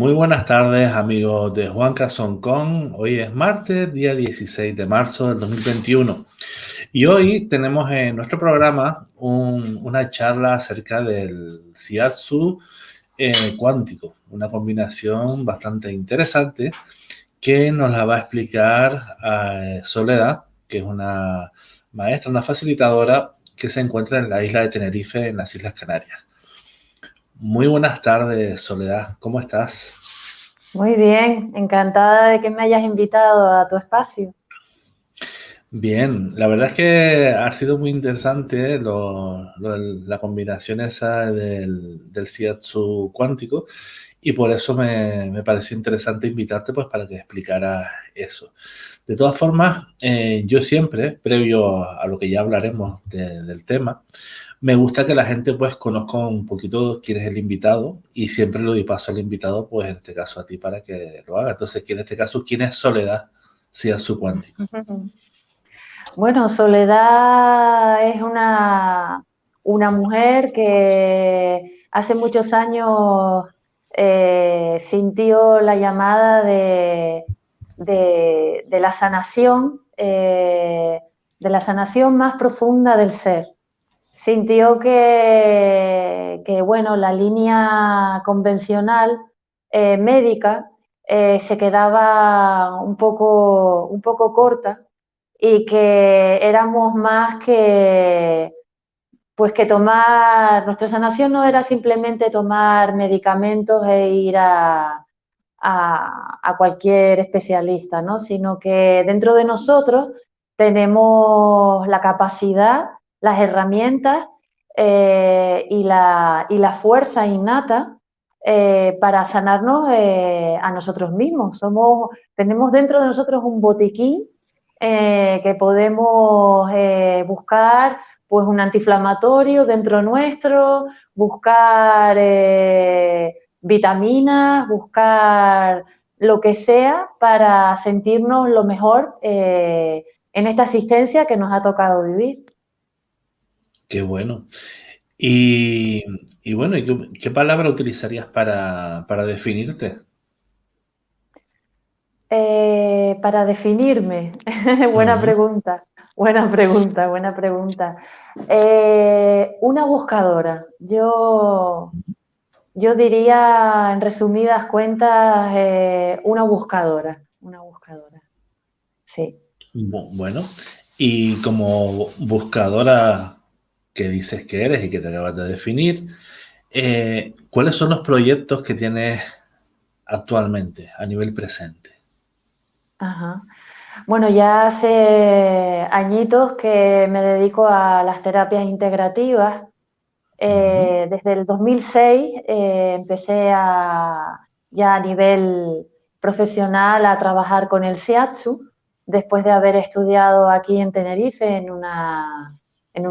Muy buenas tardes, amigos de Juan Casoncón. Hoy es martes, día 16 de marzo del 2021. Y hoy tenemos en nuestro programa una charla acerca del Shiatsu cuántico, una combinación bastante interesante que nos la va a explicar Soledad, que es una maestra, una facilitadora que se encuentra en la isla de Tenerife, en las Islas Canarias. Muy buenas tardes, Soledad. ¿Cómo estás? Muy bien, encantada de que me hayas invitado a tu espacio. Bien, la verdad es que ha sido muy interesante la combinación esa del shiatsu cuántico y por eso me pareció interesante invitarte pues para que explicaras eso. De todas formas, yo siempre, previo a lo que ya hablaremos del tema, me gusta que la gente pues conozca un poquito quién es el invitado y siempre le doy paso al invitado, pues en este caso a ti para que lo haga. Entonces, en este caso, ¿quién es Soledad Shiatsu cuántico? Bueno, Soledad es una mujer que hace muchos años sintió la llamada de de la sanación más profunda del ser. Sintió bueno, la línea convencional médica se quedaba un poco corta y que éramos más pues que tomar, nuestra sanación no era simplemente tomar medicamentos e ir a cualquier especialista, ¿no? Sino que dentro de nosotros tenemos la capacidad, las herramientas y la fuerza innata para sanarnos a nosotros mismos. Tenemos dentro de nosotros un botiquín que podemos buscar pues un antiinflamatorio dentro nuestro, buscar vitaminas, buscar lo que sea para sentirnos lo mejor en esta existencia que nos ha tocado vivir. Qué bueno. Y, y bueno, ¿qué palabra utilizarías para definirte? Para definirme, buena Ujú. pregunta, buena pregunta. Una buscadora. Yo diría, en resumidas cuentas, una buscadora, sí. Bueno, y como buscadora que dices que eres y que te acabas de definir, ¿cuáles son los proyectos que tienes actualmente a nivel presente? Ajá. Bueno, ya hace añitos que me dedico a las terapias integrativas. Ujú. Desde el 2006 empecé ya a nivel profesional a trabajar con el Shiatsu, después de haber estudiado aquí en Tenerife en una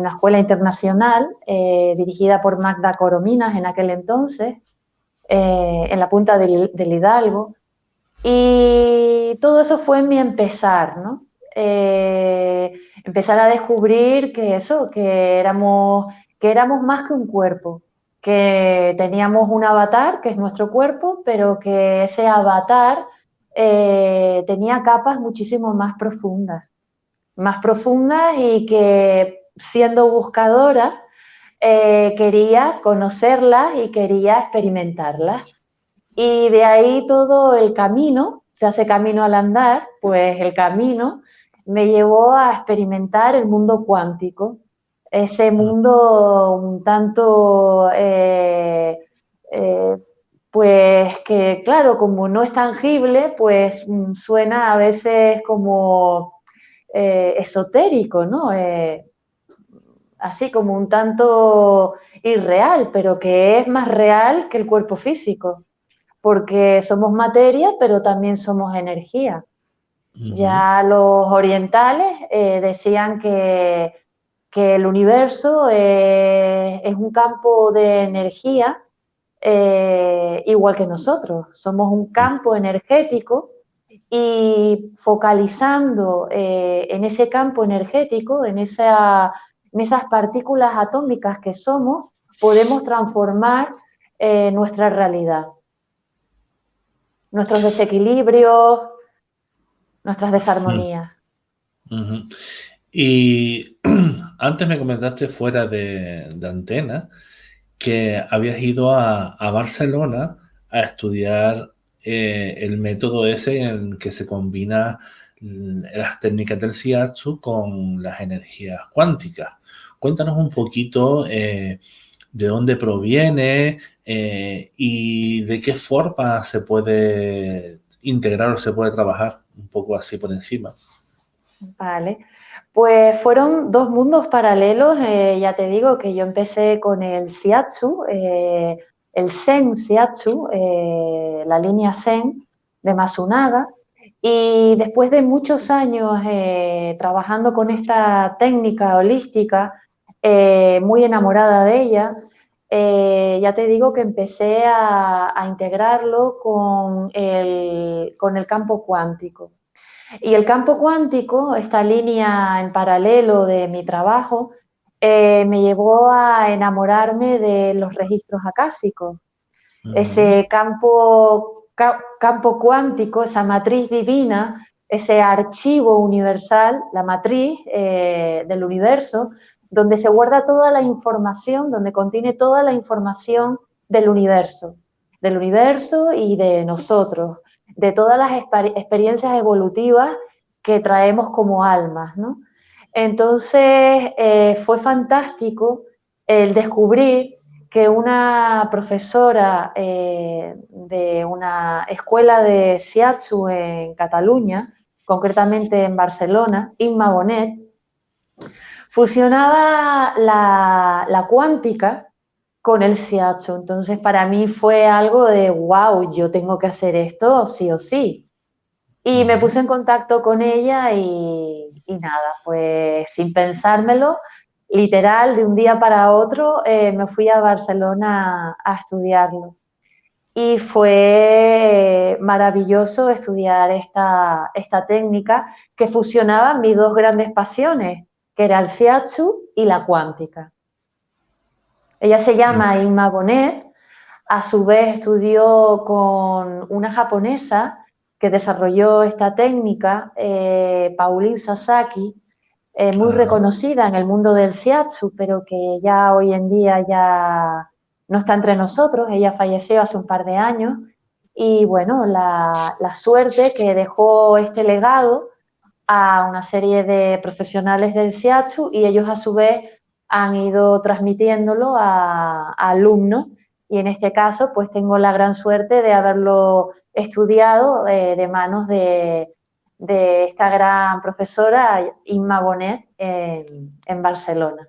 escuela internacional dirigida por Magda Corominas en aquel entonces, en la punta del Hidalgo. Y todo eso fue mi empezar, ¿no? Empezar a descubrir que éramos más que un cuerpo, que teníamos un avatar, que es nuestro cuerpo, pero que ese avatar tenía capas muchísimo más profundas y que siendo buscadora quería conocerlas y quería experimentarlas. Y de ahí todo el camino, se hace camino al andar, pues el camino me llevó a experimentar el mundo cuántico, ese mundo un tanto, eh, pues que claro, como no es tangible, pues suena a veces como esotérico, ¿no? Así como un tanto irreal, pero que es más real que el cuerpo físico porque somos materia, pero también somos energía. Ujú. Ya los orientales decían que el universo es un campo de energía igual que nosotros. Somos un campo energético y focalizando en ese campo energético, en esas partículas atómicas que somos, podemos transformar nuestra realidad. nuestros desequilibrios, nuestras Mm, desarmonías. ujú. Y antes me comentaste fuera de antena que habías ido a Barcelona a estudiar el método ese en que se combina las técnicas del Shiatsu con las energías cuánticas. Cuéntanos un poquito de dónde proviene y de qué forma se puede integrar o se puede trabajar un poco así por encima. Vale. Pues fueron dos mundos paralelos. Ya te digo que yo empecé con el Shiatsu, el Zen Shiatsu, la línea Zen de Masunaga. Y después de muchos años trabajando con esta técnica holística, muy enamorada de ella, ya te digo que empecé a integrarlo con el campo cuántico. Y el campo cuántico, esta línea en paralelo de mi trabajo, me llevó a enamorarme de los registros acásicos. Ujú, Ese campo cuántico, esa matriz divina, ese archivo universal, la matriz del universo, donde se guarda toda la información, donde contiene toda la información del universo y de nosotros, de todas las experiencias evolutivas que traemos como almas, ¿no? Entonces, fue fantástico el descubrir que una profesora de una escuela de Shiatsu en Cataluña, concretamente en Barcelona, Imma Bonet, fusionaba la cuántica con el Shiatsu. Entonces, para mí fue algo de, wow, yo tengo que hacer esto sí o sí. Y me ujú. puse en contacto con ella y nada, pues sin pensármelo, literal, de un día para otro, me fui a Barcelona a estudiarlo. Y fue maravilloso estudiar esta técnica que fusionaba mis dos grandes pasiones, que era el shiatsu y la cuántica. Ella se llama Inma Bonet, a su vez estudió con una japonesa que desarrolló esta técnica, Pauline Sasaki, muy Ajá. reconocida en el mundo del shiatsu, pero que ya hoy en día ya no está entre nosotros. Ella falleció hace un par de años y bueno, la suerte que dejó este legado a una serie de profesionales del shiatsu y ellos a su vez han ido transmitiéndolo a alumnos y en este caso pues tengo la gran suerte de haberlo estudiado de manos de esta gran profesora Inma Bonet en Barcelona.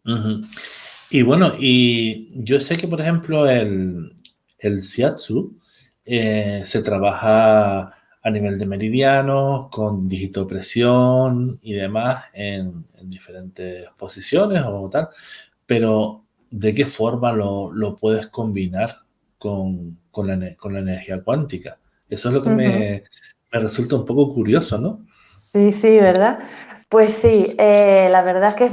Ujú. Y bueno, y yo sé que, por ejemplo, el Shiatsu se trabaja a nivel de meridianos, con digitopresión y demás en diferentes posiciones o tal, pero ¿de qué forma lo puedes combinar con la energía cuántica? Eso es lo que Uh -huh. me resulta un poco curioso, ¿no? Sí, sí, ¿verdad? Pues sí, la verdad es que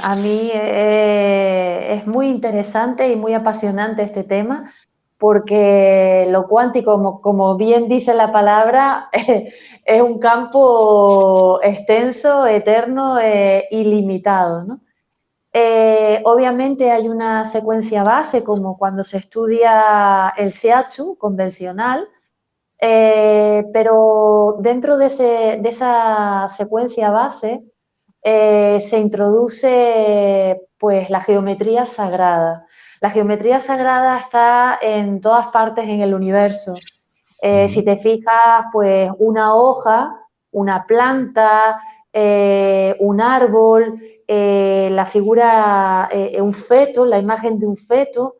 a mí es muy interesante y muy apasionante este tema porque lo cuántico, como bien dice la palabra, es un campo extenso, eterno, ilimitado, ¿no? Obviamente hay una secuencia base como cuando se estudia el shiatsu convencional, pero dentro de esa secuencia base se introduce pues la geometría sagrada. La geometría sagrada está en todas partes en el universo. Si Ujú, te fijas, pues una hoja, una planta, un árbol, la figura, un feto, la imagen de un feto,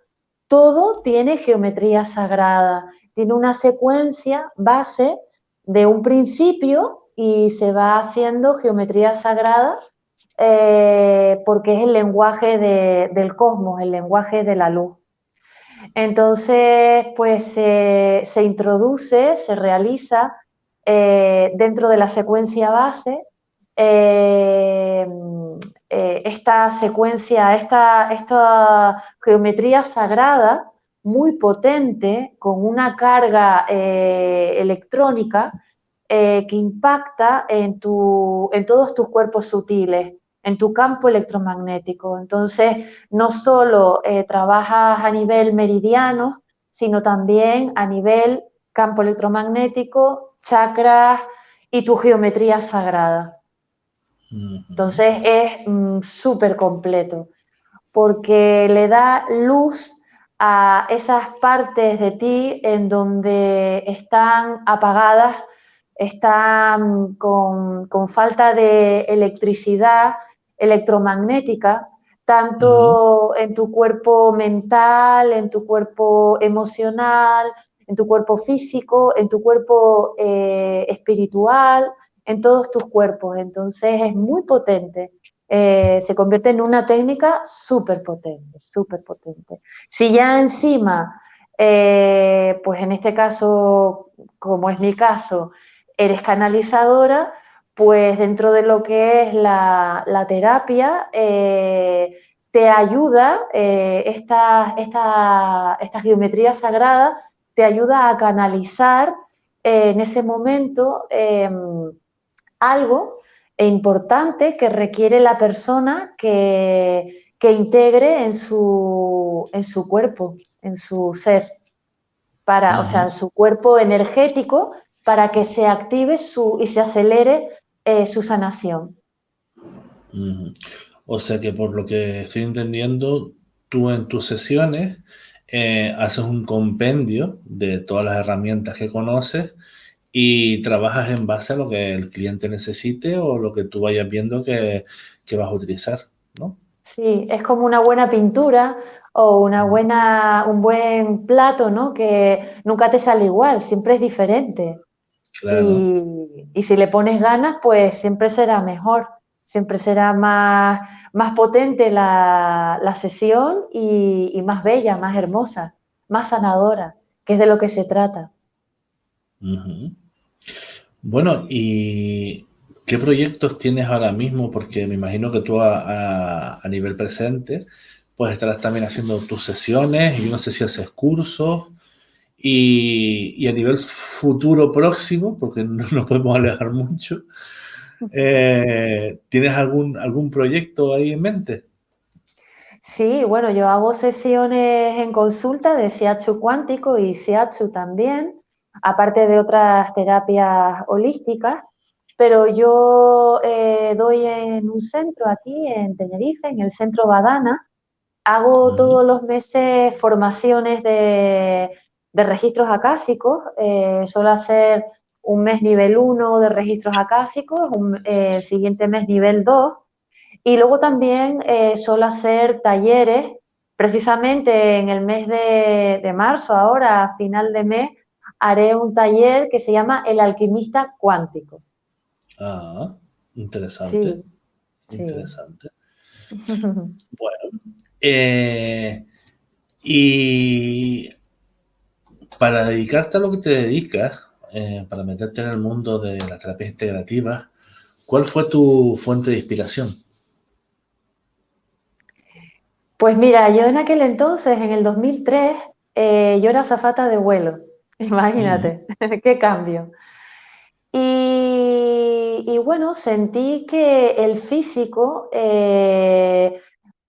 todo tiene geometría sagrada, tiene una secuencia base de un principio y se va haciendo geometría sagrada porque es el lenguaje del cosmos, el lenguaje de la luz. Entonces, pues se introduce, se realiza dentro de la secuencia base eh, esta secuencia, esta geometría sagrada muy potente, con una carga electrónica que impacta en todos tus cuerpos sutiles, en tu campo electromagnético. Entonces, no solo trabajas a nivel meridiano, sino también a nivel campo electromagnético, chakras y tu geometría sagrada. Ujú. Entonces, es súper completo porque le da luz a esas partes de ti en donde están apagadas, están con falta de electricidad electromagnética, Ujú. tanto en tu cuerpo mental, en tu cuerpo emocional, en tu cuerpo físico, en tu cuerpo espiritual, en todos tus cuerpos. Entonces es muy potente. Se convierte en una técnica súper potente, súper potente. Si ya encima, pues en este caso, como es mi caso, eres canalizadora, pues dentro de lo que es la terapia, te ayuda, esta geometría sagrada, te ayuda a canalizar en ese momento algo importante que requiere la persona que integre en su cuerpo, en su ser, para, o sea, en Ujú. su cuerpo energético, para que se active y se acelere su sanación. Ujú. O sea que por lo que estoy entendiendo, tú en tus sesiones haces un compendio de todas las herramientas que conoces y trabajas en base a lo que el cliente necesite o lo que tú vayas viendo que vas a utilizar, ¿no? Sí, es como una buena pintura o un buen plato, ¿no? Que nunca te sale igual, siempre es diferente. Claro. Y si le pones ganas, pues siempre será mejor, siempre será más potente la sesión y más bella, más hermosa, más sanadora, que es de lo que se trata. Ujú. Bueno, ¿y qué proyectos tienes ahora mismo? Porque me imagino que tú a nivel presente, pues estarás también haciendo tus sesiones y no sé si haces cursos y a nivel futuro próximo, porque no nos podemos alejar mucho, ¿tienes algún proyecto ahí en mente? Sí, bueno, yo hago sesiones en consulta de shiatsu cuántico y shiatsu también, aparte de otras terapias holísticas, pero yo doy en un centro aquí en Tenerife, en el centro Badana. Hago Ujú. todos los meses formaciones de registros acásicos. Suelo hacer un mes nivel uno de registros acásicos, el siguiente mes nivel 2. Y luego también suelo hacer talleres. Precisamente en el mes de marzo, ahora a final de mes, haré un taller que se llama El alquimista cuántico. Ah, interesante, Sí, sí. interesante. Bueno, y para dedicarte a lo que te dedicas, para meterte en el mundo de las terapias integrativas, ¿cuál fue tu fuente de inspiración? Pues mira, yo en aquel entonces, en el 2003, yo era azafata de vuelo. Ujú. Imagínate, qué cambio. Y bueno, sentí que el físico,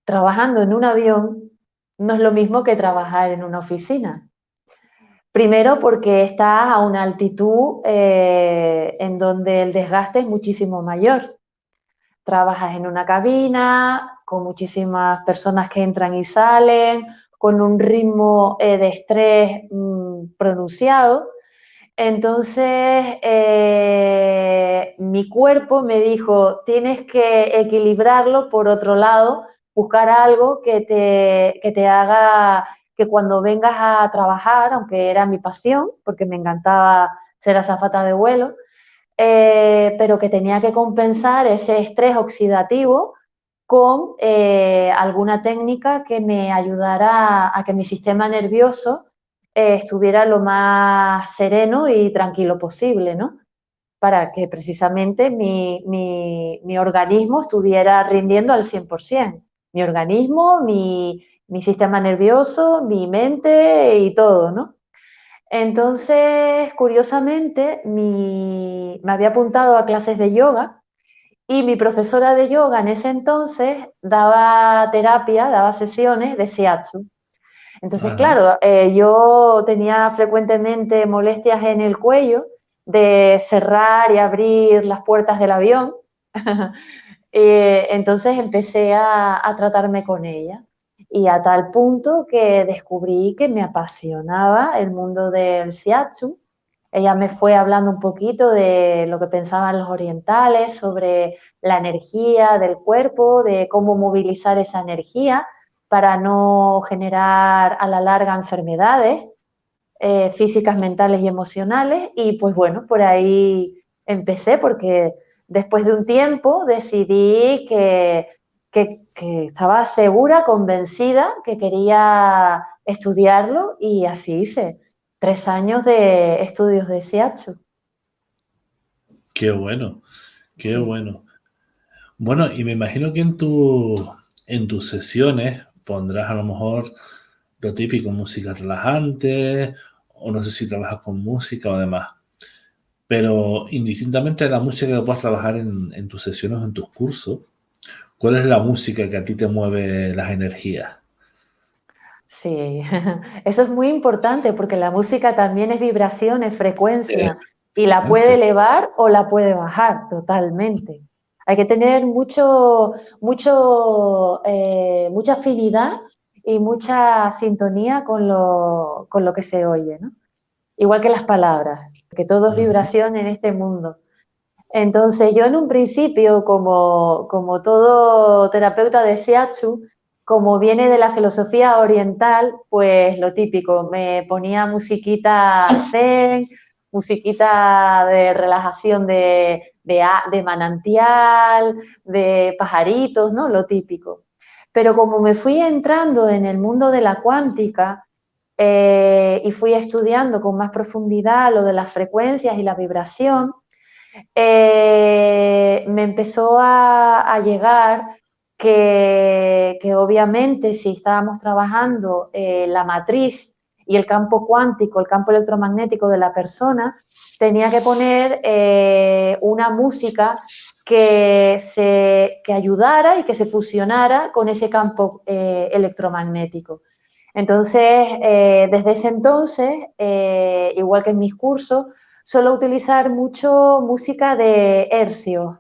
trabajando en un avión, no es lo mismo que trabajar en una oficina. Primero porque estás a una altitud en donde el desgaste es muchísimo mayor. Trabajas en una cabina con muchísimas personas que entran y salen, con un ritmo de estrés pronunciado. Entonces, mi cuerpo me dijo, tienes que equilibrarlo por otro lado, buscar algo que te haga que cuando vengas a trabajar, aunque era mi pasión, porque me encantaba ser azafata de vuelo, pero que tenía que compensar ese estrés oxidativo con alguna técnica que me ayudara a que mi sistema nervioso estuviera lo más sereno y tranquilo posible, ¿no? Para que precisamente mi organismo estuviera rindiendo al 100%. Mi organismo, mi sistema nervioso, mi mente y todo, ¿no? Entonces, curiosamente, me había apuntado a clases de yoga y mi profesora de yoga en ese entonces daba terapia, daba sesiones de shiatsu. Entonces, Ajá. claro, yo tenía frecuentemente molestias en el cuello de cerrar y abrir las puertas del avión. Entonces empecé a tratarme con ella y a tal punto que descubrí que me apasionaba el mundo del shiatsu. Ella me fue hablando un poquito de lo que pensaban los orientales sobre la energía del cuerpo, de cómo movilizar esa energía para no generar a la larga enfermedades físicas, mentales y emocionales. Y pues bueno, por ahí empecé porque después de un tiempo decidí que estaba segura, convencida, que quería estudiarlo y así hice 3 años de estudios de Shiatsu. Qué bueno, qué Sí. bueno. Bueno, y me imagino que en tus sesiones pondrás a lo mejor lo típico, música relajante, o no sé si trabajas con música o demás. Pero indistintamente de la música que puedas trabajar en tus sesiones o en tus cursos, ¿cuál es la música que a ti te mueve las energías? Sí, eso es muy importante porque la música también es vibración, es frecuencia y la puede Efectivamente. elevar o la puede bajar totalmente. Hay que tener mucha afinidad y mucha sintonía con lo que se oye, ¿no? Igual que las palabras, que todo es Ujú. vibración en este mundo. Entonces, yo en un principio, como todo terapeuta de Shiatsu, como viene de la filosofía oriental, pues lo típico, me ponía musiquita zen, musiquita de relajación de manantial, de pajaritos, ¿no? Lo típico. Pero como me fui entrando en el mundo de la cuántica y fui estudiando con más profundidad lo de las frecuencias y la vibración, me empezó a llegar que obviamente si estábamos trabajando la matriz y el campo cuántico, el campo electromagnético de la persona, tenía que poner una música que ayudara y que se fusionara con ese campo electromagnético. Entonces, desde ese entonces, igual que en mis cursos, suelo utilizar mucho música de hercios,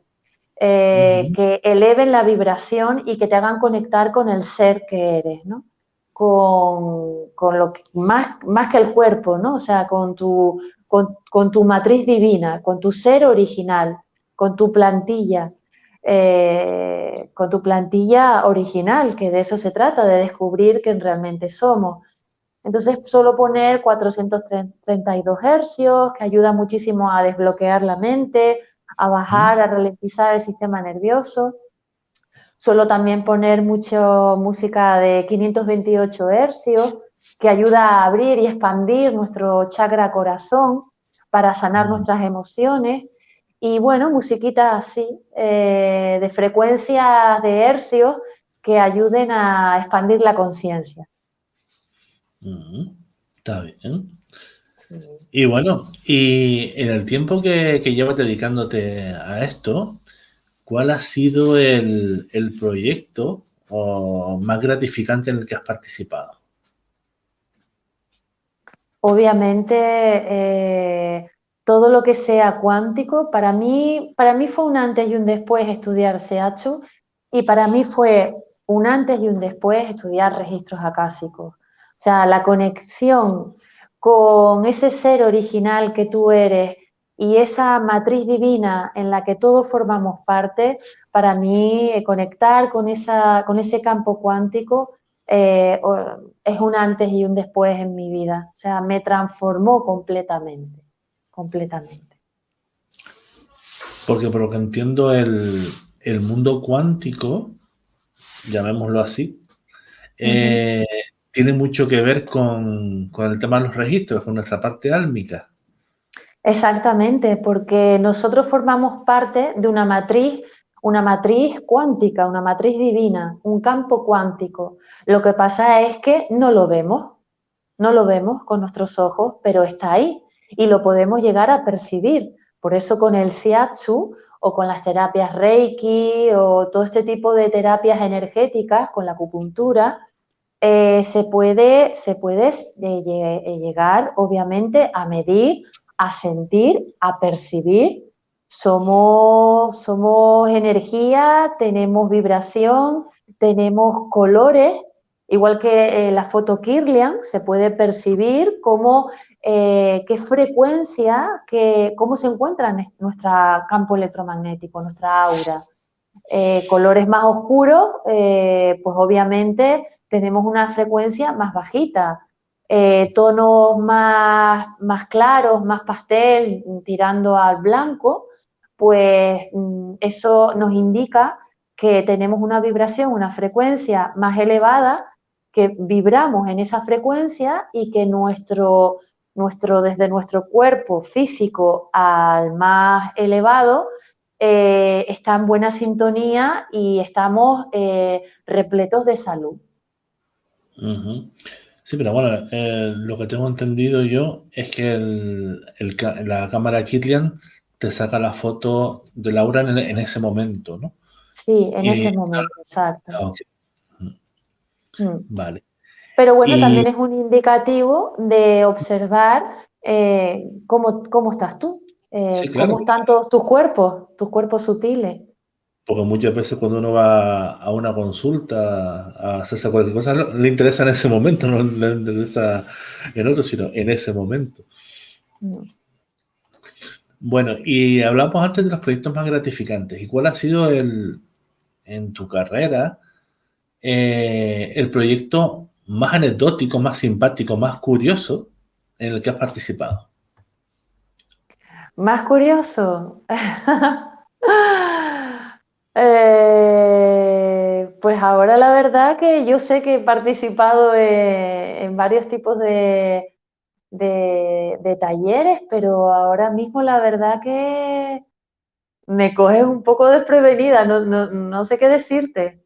Ujú. que eleven la vibración y que te hagan conectar con el ser que eres, ¿no? Con lo que, más que el cuerpo, ¿no? O sea, con tu matriz divina, con tu ser original, con tu plantilla, con tu plantilla original, que de eso se trata, de descubrir quién realmente somos. Entonces suelo poner 432 hercios, que ayuda muchísimo a desbloquear la mente, a bajar, a ralentizar el sistema nervioso. Suelo también poner mucho música de 528 hercios, que ayuda a abrir y expandir nuestro chakra corazón para sanar Ujú. nuestras emociones. Y bueno, musiquita así, de frecuencias de hercios que ayuden a expandir la conciencia. Ujú. Está bien. Sí. Y bueno, y en el tiempo que llevas dedicándote a esto, ¿cuál ha sido el proyecto más gratificante en el que has participado? Obviamente, todo lo que sea cuántico, para mí fue un antes y un después estudiar CH y para mí fue un antes y un después estudiar registros acásicos. O sea, la conexión con ese ser original que tú eres y esa matriz divina en la que todos formamos parte, para mí conectar con ese campo cuántico eh, es un antes y un después en mi vida. O sea, me transformó completamente, completamente. Porque por lo que entiendo, el mundo cuántico, llamémoslo así, Uh -huh. eh, tiene mucho que ver con el tema de los registros, con nuestra parte álmica. Exactamente, porque nosotros formamos parte de una matriz una matriz cuántica, una matriz divina, un campo cuántico. Lo que pasa es que no lo vemos con nuestros ojos, pero está ahí y lo podemos llegar a percibir. Por eso con el shiatsu o con las terapias Reiki o todo este tipo de terapias energéticas, con la acupuntura, se puede llegar, obviamente, a medir, a sentir, a percibir. Somos energía, tenemos vibración, tenemos colores, igual que la foto Kirlian, se puede percibir cómo, qué frecuencia, cómo se encuentra en nuestro campo electromagnético, nuestra aura. Colores más oscuros, pues obviamente tenemos una frecuencia más bajita. Tonos más claros, más pastel, tirando al blanco, pues eso nos indica que tenemos una vibración, una frecuencia más elevada, que vibramos en esa frecuencia y que desde nuestro cuerpo físico al más elevado, está en buena sintonía y estamos repletos de salud. Ujú. Sí, pero bueno, lo que tengo entendido yo es que la cámara Kirlian te saca la foto de Laura en ese momento, ¿no? Sí, en Y, ese momento, exacto. ok, Mm. vale. Pero bueno, Y también es un indicativo de observar cómo estás tú, sí, claro, cómo están todos tus cuerpos sutiles. porque muchas veces cuando uno va a una consulta a hacerse cualquier cosa, le interesa en ese momento, no le interesa en otro, sino en ese momento. Mm. Bueno, y hablamos antes de los proyectos más gratificantes. ¿Y cuál ha sido en tu carrera el proyecto más anecdótico, más simpático, más curioso en el que has participado? Más curioso. Pues ahora la verdad que yo sé que he participado en varios tipos de talleres, pero ahora mismo la verdad que me coges un poco desprevenida, no sé qué decirte,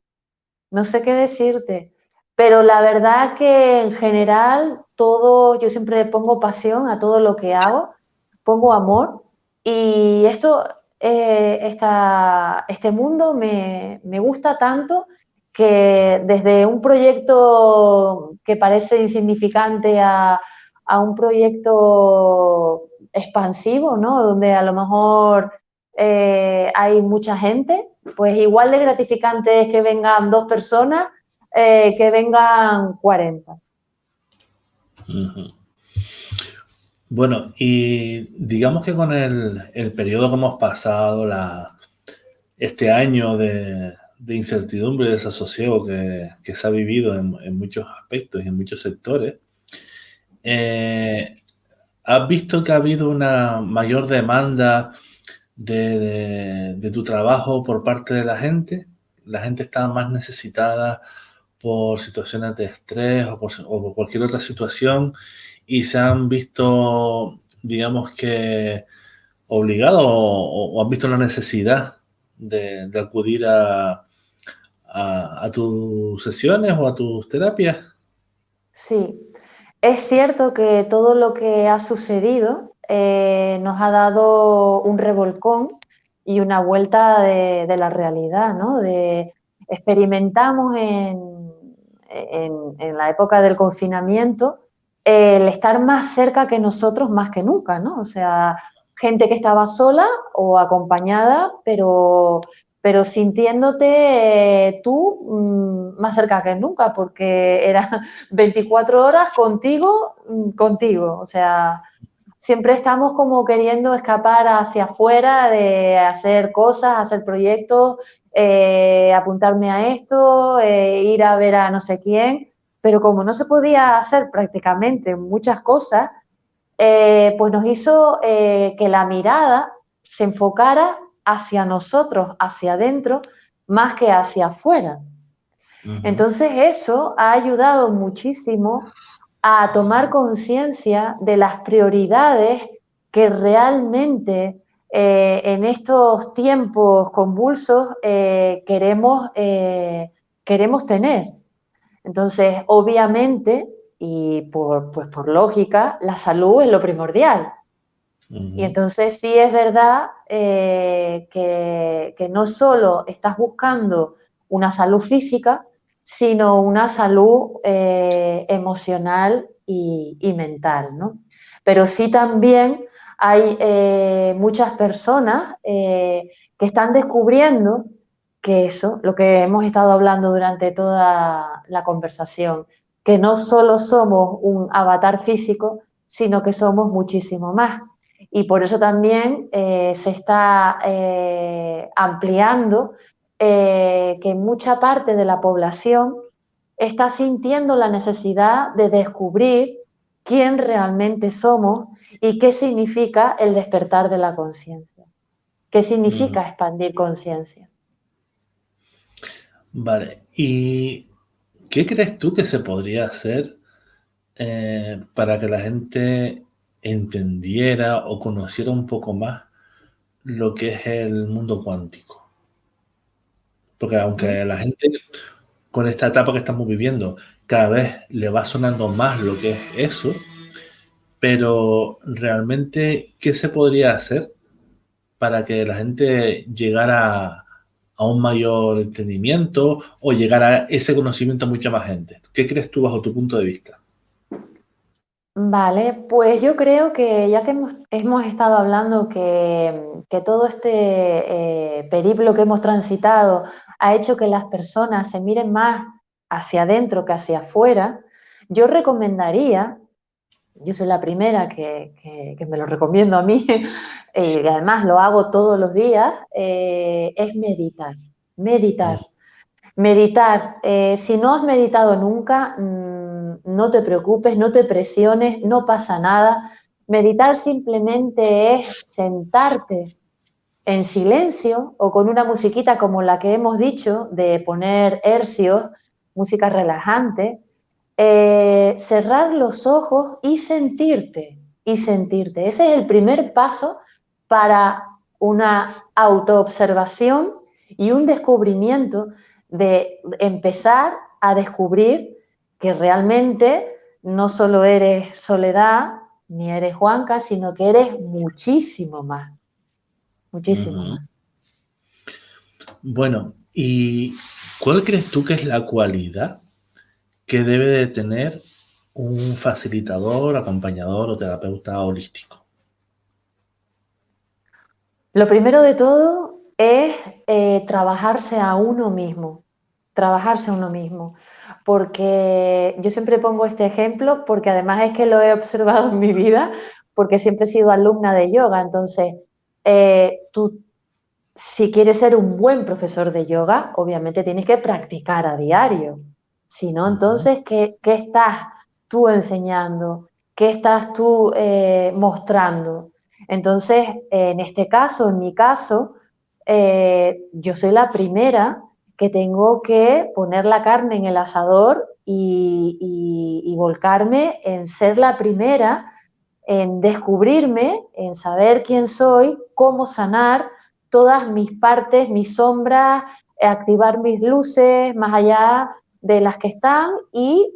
no sé qué decirte. Pero la verdad que en general todo, yo siempre pongo pasión a todo lo que hago, pongo amor y este mundo me gusta tanto que desde un proyecto que parece insignificante a un proyecto expansivo, ¿no? Donde a lo mejor hay mucha gente, pues igual de gratificante es que vengan 2 personas que vengan 40. Ujú. Bueno, y digamos que con el periodo que hemos pasado, este año de incertidumbre y desasosiego que se ha vivido en muchos aspectos y en muchos sectores, eh, ¿has visto que ha habido una mayor demanda de tu trabajo por parte de la gente? ¿La gente está más necesitada por situaciones de estrés o por cualquier otra situación y se han visto, digamos que, obligados o han visto la necesidad de acudir a tus sesiones o a tus terapias? Sí, es cierto que todo lo que ha sucedido nos ha dado un revolcón y una vuelta de la realidad, ¿no? Experimentamos en la época del confinamiento el estar más cerca que nosotros más que nunca, ¿no? O sea, gente que estaba sola o acompañada, pero sintiéndote tú más cerca que nunca, porque era 24 horas contigo. O sea, siempre estamos como queriendo escapar hacia afuera, de hacer cosas, hacer proyectos, apuntarme a esto, ir a ver a no sé quién, pero como no se podía hacer prácticamente muchas cosas, pues nos hizo que la mirada se enfocara hacia nosotros, hacia adentro, más que hacia afuera. Ujú. Entonces eso ha ayudado muchísimo a tomar conciencia de las prioridades que realmente en estos tiempos convulsos queremos tener. Entonces, obviamente, y pues por lógica, la salud es lo primordial. Y Ujú, entonces sí es verdad que no solo estás buscando una salud física, sino una salud emocional y mental, ¿no? Pero sí también hay muchas personas que están descubriendo que eso, lo que hemos estado hablando durante toda la conversación, que no solo somos un avatar físico, sino que somos muchísimo más. Y por eso también se está ampliando que mucha parte de la población está sintiendo la necesidad de descubrir quién realmente somos y qué significa el despertar de la conciencia, qué ujú. significa expandir conciencia. Vale, ¿y qué crees tú que se podría hacer para que la gente entendiera o conociera un poco más lo que es el mundo cuántico? Porque ¿Mm? aunque la gente con esta etapa que estamos viviendo cada vez le va sonando más lo que es eso, pero realmente, ¿qué se podría hacer para que la gente llegara a un mayor entendimiento o llegara a ese conocimiento a mucha más gente? ¿Qué crees tú bajo tu punto de vista? Vale, pues yo creo que ya que hemos estado hablando que todo este periplo que hemos transitado ha hecho que las personas se miren más hacia adentro que hacia afuera, yo recomendaría, yo soy la primera que me lo recomiendo a mí, y además lo hago todos los días, es meditar, meditar. Mm, Meditar. Si no has meditado nunca, no te preocupes, no te presiones, no pasa nada. Meditar simplemente es sentarte en silencio o con una musiquita como la que hemos dicho, de poner hercios, música relajante, cerrar los ojos y sentirte, y sentirte. Ese es el primer paso para una autoobservación y un descubrimiento de empezar a descubrir que realmente no solo eres Soledad ni eres Juanca, sino que eres muchísimo ujú. más. Bueno, ¿y cuál crees tú que es la cualidad que debe de tener un facilitador, acompañador o terapeuta holístico? Lo primero de todo es trabajarse a uno mismo, trabajarse a uno mismo, porque yo siempre pongo este ejemplo, porque además es que lo he observado en mi vida, porque siempre he sido alumna de yoga, entonces tú si quieres ser un buen profesor de yoga, obviamente tienes que practicar a diario. Si no, Ujú, entonces, ¿qué estás tú enseñando? ¿Qué estás tú mostrando? Entonces, en este caso, en mi caso, yo soy la primera que tengo que poner la carne en el asador y volcarme en ser la primera, en descubrirme, en saber quién soy, cómo sanar todas mis partes, mis sombras, activar mis luces más allá de las que están y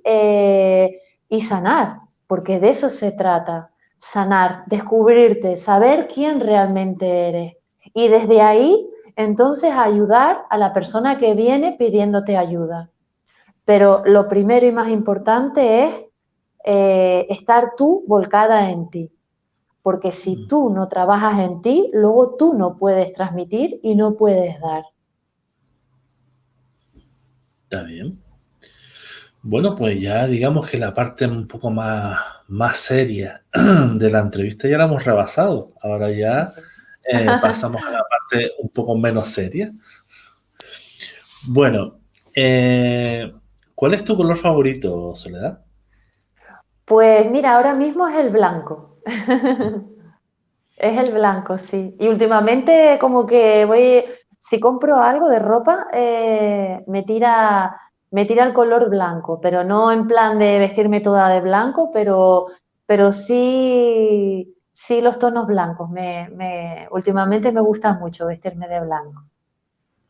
sanar, porque de eso se trata, sanar, descubrirte, saber quién realmente eres. Y desde ahí, entonces, ayudar a la persona que viene pidiéndote ayuda. Pero lo primero y más importante es estar tú volcada en ti. Porque si mm, tú no trabajas en ti, luego tú no puedes transmitir y no puedes dar. está bien. Bueno, pues ya digamos que la parte un poco más seria de la entrevista ya la hemos rebasado. Ahora ya pasamos a la parte un poco menos seria. Bueno, ¿cuál es tu color favorito, Soledad? Pues mira, ahora mismo es el blanco. Es el blanco, sí. Y últimamente como que voy, si compro algo de ropa, me tira el color blanco, pero no en plan de vestirme toda de blanco, pero sí sí los tonos blancos. Últimamente me gusta mucho vestirme de blanco.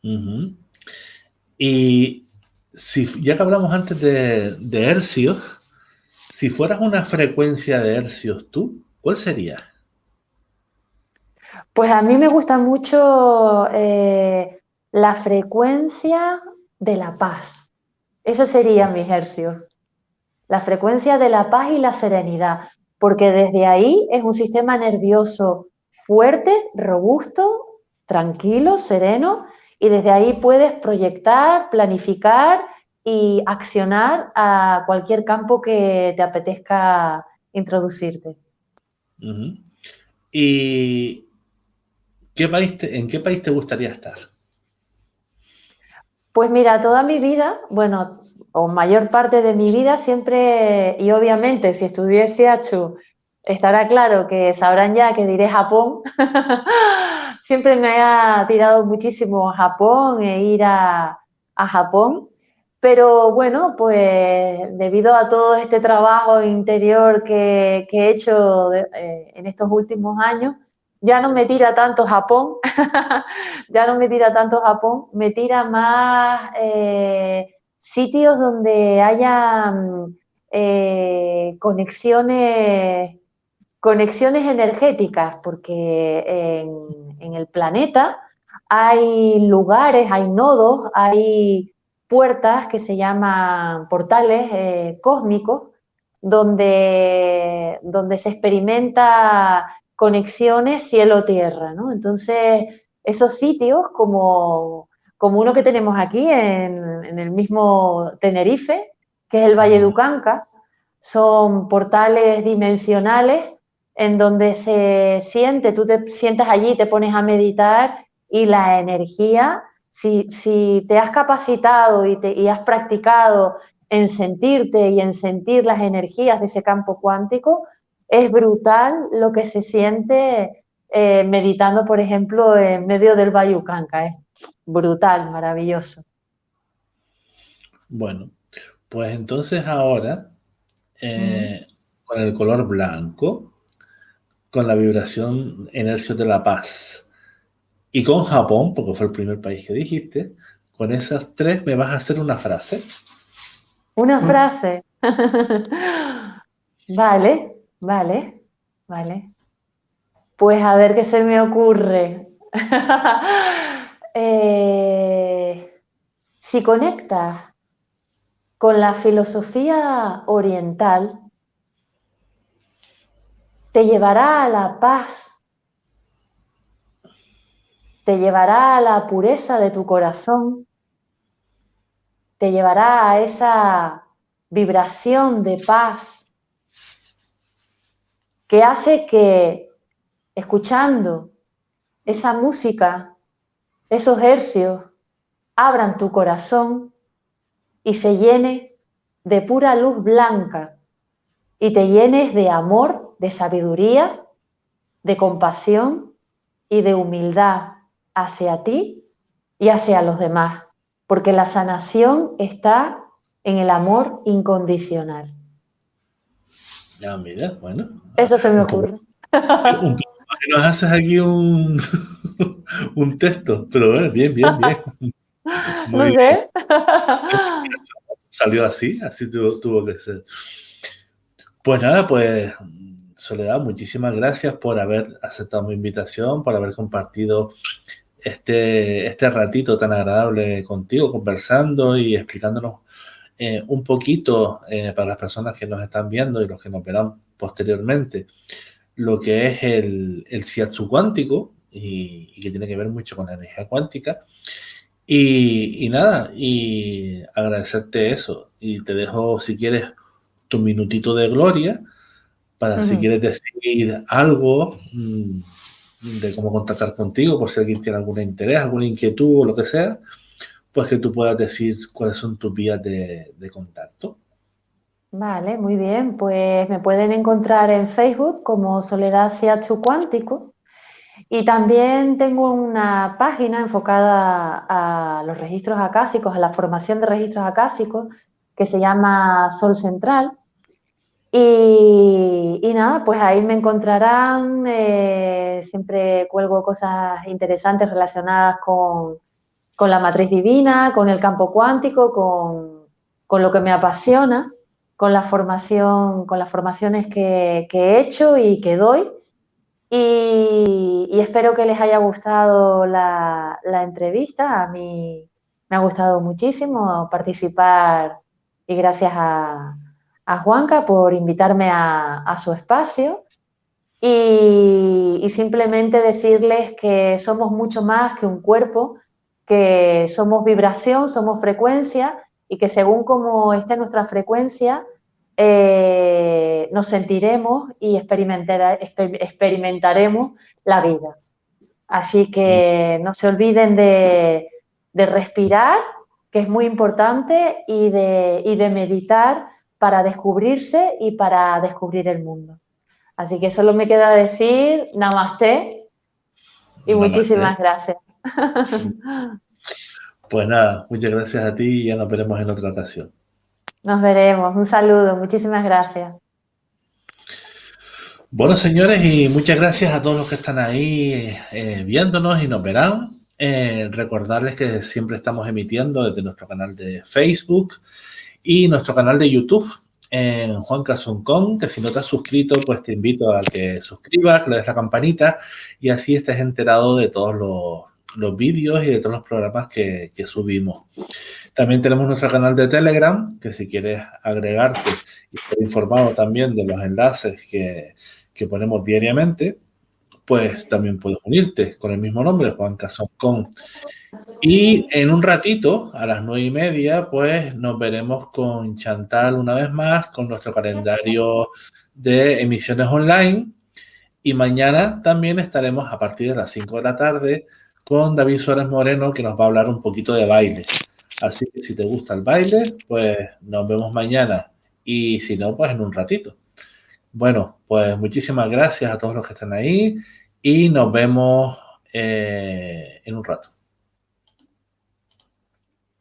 Ujú. Y si, ya que hablamos antes de hercios, si fueras una frecuencia de hercios tú, ¿cuál sería? Pues a mí me gusta mucho la frecuencia de la paz. Eso sería mi hercios. La frecuencia de la paz y la serenidad, porque desde ahí es un sistema nervioso fuerte, robusto, tranquilo, sereno, y desde ahí puedes proyectar, planificar y accionar a cualquier campo que te apetezca introducirte. Ujú. ¿Y en qué país te gustaría estar? Pues mira, toda mi vida, bueno, o mayor parte de mi vida siempre, y obviamente si estudié Shiatsu, estará claro que sabrán ya que diré Japón. Siempre me ha tirado muchísimo Japón e ir a Japón. Pero bueno, pues debido a todo este trabajo interior que he hecho en estos últimos años, ya no me tira tanto Japón, ya no me tira tanto Japón, me tira más sitios donde haya conexiones, conexiones energéticas, porque en el planeta hay lugares, hay nodos, hay puertas que se llaman portales cósmicos, donde se experimenta conexiones cielo-tierra, ¿no? Entonces, esos sitios, como uno que tenemos aquí en el mismo Tenerife, que es el Valle de Ujú. Ucanca, son portales dimensionales en donde se siente, tú te sientas allí, te pones a meditar y la energía, si te has capacitado y has practicado en sentirte y en sentir las energías de ese campo cuántico, es brutal lo que se siente meditando, por ejemplo, en medio del Bayucanca. Es brutal, maravilloso. Bueno, pues entonces ahora, Mm. eh, con el color blanco, con la vibración en hercios de la paz y con Japón, porque fue el primer país que dijiste, con esas tres me vas a hacer una frase. Una frase. Vale, vale, vale. Pues a ver qué se me ocurre. Si conectas con la filosofía oriental, te llevará a la paz, te llevará a la pureza de tu corazón, te llevará a esa vibración de paz que hace que, escuchando esa música, esos hercios, abran tu corazón y se llene de pura luz blanca y te llenes de amor, de sabiduría, de compasión y de humildad hacia ti y hacia los demás, porque la sanación está en el amor incondicional. Ya, mira, bueno, Eso se me un poco, ocurre. un poco que nos haces aquí un, un texto, pero bueno, bien, bien, bien, No muy bien. sé. Salió así, así tuvo que ser. Pues nada, pues Soledad, muchísimas gracias por haber aceptado mi invitación, por haber compartido este ratito tan agradable contigo, conversando y explicándonos un poquito para las personas que nos están viendo y los que nos verán posteriormente, lo que es el shiatsu cuántico y que tiene que ver mucho con la energía cuántica. Y nada, y agradecerte eso. Y te dejo, si quieres, tu minutito de gloria para si quieres decir algo de cómo contactar contigo, por si alguien tiene algún interés, alguna inquietud o lo que sea, pues que tú puedas decir cuáles son tus vías de contacto. Vale, muy bien. Pues me pueden encontrar en Facebook como Soledad Shiatsu Cuántico. Y también tengo una página enfocada a los registros acásicos, a la formación de registros acásicos, que se llama Sol Central. Y nada, pues ahí me encontrarán, siempre cuelgo cosas interesantes relacionadas con la matriz divina, con el campo cuántico, con lo que me apasiona, con la formación, con las formaciones que he hecho y que doy. Y espero que les haya gustado la entrevista. A mí me ha gustado muchísimo participar y gracias a Juanca por invitarme a su espacio y simplemente decirles que somos mucho más que un cuerpo, que somos vibración, somos frecuencia y que según como esté nuestra frecuencia, nos sentiremos y experimentaremos la vida. Así que no se olviden de respirar, que es muy importante, y de meditar para descubrirse y para descubrir el mundo. Así que solo me queda decir namaste y Namaste. muchísimas gracias. Pues nada, muchas gracias a ti y ya nos veremos en otra ocasión. Nos veremos. Un saludo. Muchísimas gracias. Bueno, señores, y muchas gracias a todos los que están ahí viéndonos y nos verán. Recordarles que siempre estamos emitiendo desde nuestro canal de Facebook y nuestro canal de YouTube en Juan Casuncón, que si no te has suscrito, pues te invito a que suscribas, que le des la campanita y así estés enterado de todos los vídeos y de todos los programas que subimos. También tenemos nuestro canal de Telegram, que si quieres agregarte y estar informado también de los enlaces que ponemos diariamente, pues también puedes unirte con el mismo nombre, Juan Casuncón. Y en un ratito, a las 9:30, pues nos veremos con Chantal una vez más, con nuestro calendario de emisiones online. Y mañana también estaremos a partir de las 5 de la tarde con David Suárez Moreno, que nos va a hablar un poquito de baile. Así que si te gusta el baile, pues nos vemos mañana. Y si no, pues en un ratito. Bueno, pues muchísimas gracias a todos los que están ahí y nos vemos en un rato.